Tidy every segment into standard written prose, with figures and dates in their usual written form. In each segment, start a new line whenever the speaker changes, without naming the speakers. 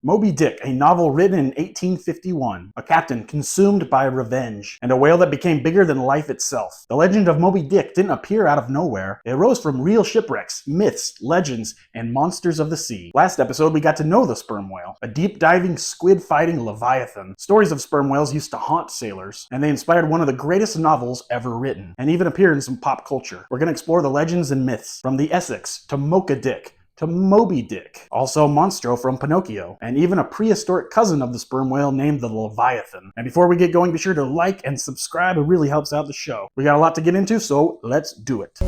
Moby Dick, a novel written in 1851. A captain consumed by revenge, and a whale that became bigger than life itself. The legend of Moby Dick didn't appear out of nowhere. It arose from real shipwrecks, myths, legends, and monsters of the sea. Last episode, we got to know the sperm whale, a deep-diving, squid-fighting Leviathan. Stories of sperm whales used to haunt sailors, and they inspired one of the greatest novels ever written, and even appear in some pop culture. We're going to explore the legends and myths, from the Essex to Mocha Dick, to Moby Dick, also Monstro from Pinocchio, and even a prehistoric cousin of the sperm whale named the Leviathan. And before we get going, be sure to like and subscribe. It really helps out the show. We got a lot to get into, so let's do it.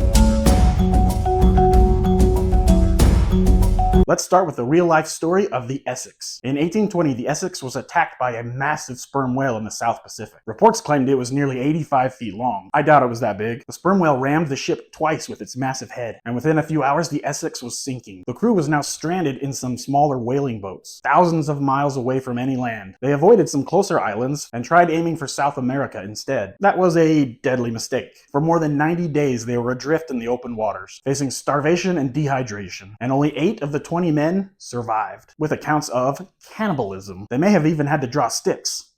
Let's start with the real-life story of the Essex. In 1820, the Essex was attacked by a massive sperm whale in the South Pacific. Reports claimed it was nearly 85 feet long. I doubt it was that big. The sperm whale rammed the ship twice with its massive head, and within a few hours, the Essex was sinking. The crew was now stranded in some smaller whaling boats, thousands of miles away from any land. They avoided some closer islands and tried aiming for South America instead. That was a deadly mistake. For more than 90 days, they were adrift in the open waters, facing starvation and dehydration, and only 8 of the 20 men survived, with accounts of cannibalism. They may have even had to draw sticks.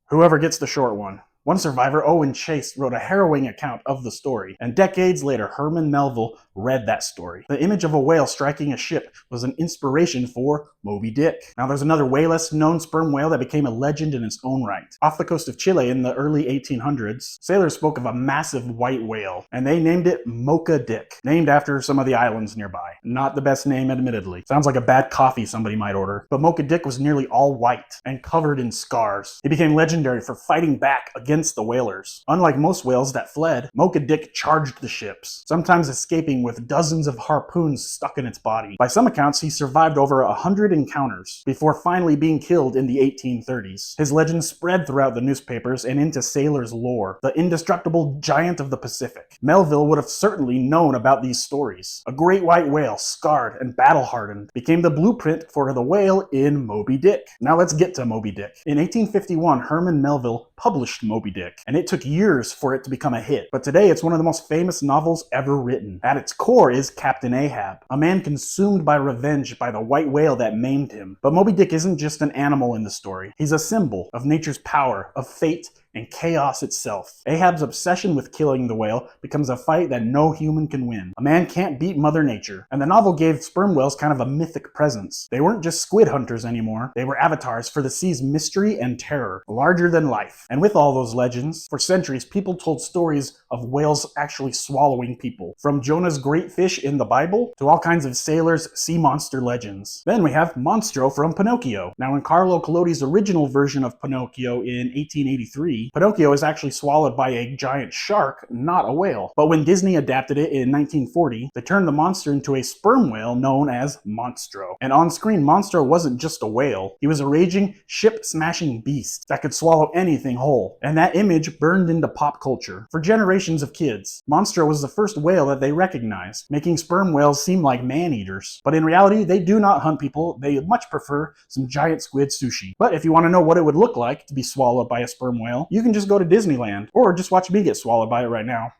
Whoever gets the short one. One survivor, Owen Chase, wrote a harrowing account of the story, and decades later, Herman Melville read that story. The image of a whale striking a ship was an inspiration for Moby Dick. Now there's another way less known sperm whale that became a legend in its own right. Off the coast of Chile in the early 1800s, sailors spoke of a massive white whale, and they named it Mocha Dick, named after some of the islands nearby. Not the best name, admittedly. Sounds like a bad coffee somebody might order. But Mocha Dick was nearly all white and covered in scars. He became legendary for fighting back against the whalers. Unlike most whales that fled, Mocha Dick charged the ships, sometimes escaping with dozens of harpoons stuck in its body. By some accounts, he survived over 100 encounters before finally being killed in the 1830s. His legend spread throughout the newspapers and into sailors' lore, the indestructible giant of the Pacific. Melville would have certainly known about these stories. A great white whale, scarred and battle-hardened, became the blueprint for the whale in Moby Dick. Now let's get to Moby Dick. In 1851, Herman Melville published Moby Dick, and it took years for it to become a hit. But today, it's one of the most famous novels ever written. At its core is Captain Ahab, a man consumed by revenge by the white whale that maimed him. But Moby Dick isn't just an animal in the story. He's a symbol of nature's power, of fate, and chaos itself. Ahab's obsession with killing the whale becomes a fight that no human can win. A man can't beat Mother Nature, and the novel gave sperm whales kind of a mythic presence. They weren't just squid hunters anymore. They were avatars for the sea's mystery and terror, larger than life. And with all those legends, for centuries, people told stories of whales actually swallowing people, from Jonah's great fish in the Bible to all kinds of sailors' sea monster legends. Then we have Monstro from Pinocchio. Now, in Carlo Collodi's original version of Pinocchio in 1883, Pinocchio is actually swallowed by a giant shark, not a whale. But when Disney adapted it in 1940, they turned the monster into a sperm whale known as Monstro. And on screen, Monstro wasn't just a whale. He was a raging, ship-smashing beast that could swallow anything whole. And that image burned into pop culture. For generations of kids, Monstro was the first whale that they recognized, making sperm whales seem like man-eaters. But in reality, they do not hunt people. They much prefer some giant squid sushi. But if you want to know what it would look like to be swallowed by a sperm whale, you can just go to Disneyland, or just watch me get swallowed by it right now.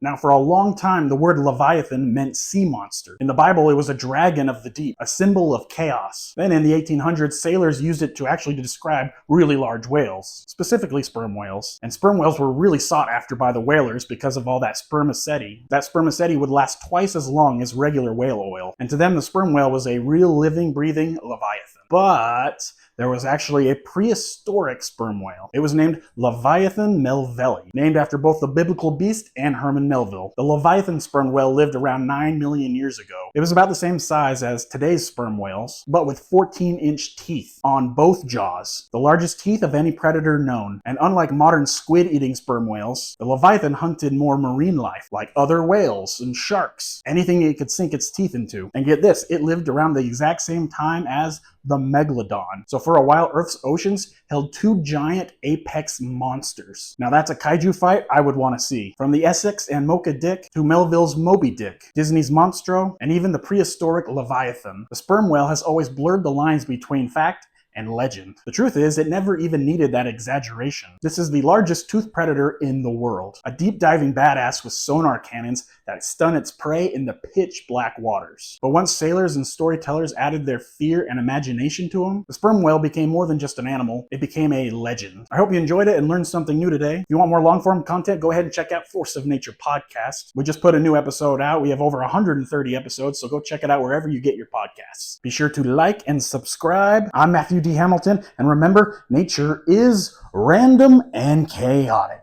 Now, for a long time, the word Leviathan meant sea monster. In the Bible, it was a dragon of the deep, a symbol of chaos. Then in the 1800s, sailors used it to actually describe really large whales, specifically sperm whales. And sperm whales were really sought after by the whalers because of all that spermaceti. That spermaceti would last twice as long as regular whale oil. And to them, the sperm whale was a real living, breathing Leviathan. But there was actually a prehistoric sperm whale. It was named Leviathan melvilli, named after both the biblical beast and Herman Melville. The Leviathan sperm whale lived around 9 million years ago. It was about the same size as today's sperm whales, but with 14-inch teeth on both jaws, the largest teeth of any predator known. And unlike modern squid-eating sperm whales, the Leviathan hunted more marine life, like other whales and sharks, anything it could sink its teeth into. And get this, it lived around the exact same time as the megalodon. So for a while, Earth's oceans held 2 giant apex monsters. Now that's a kaiju fight I would want to see. From the Essex and Mocha Dick to Melville's Moby Dick, Disney's Monstro, and even the prehistoric Leviathan, the sperm whale has always blurred the lines between fact and legend. The truth is, it never even needed that exaggeration. This is the largest tooth predator in the world. A deep-diving badass with sonar cannons that that stun its prey in the pitch black waters. But once sailors and storytellers added their fear and imagination to them, the sperm whale became more than just an animal, it became a legend. I hope you enjoyed it and learned something new today. If you want more long-form content, go ahead and check out Force of Nature Podcast. We just put a new episode out. We have over 130 episodes, so go check it out wherever you get your podcasts. Be sure to like and subscribe. I'm Matthew D. Hamilton, and remember, nature is random and chaotic.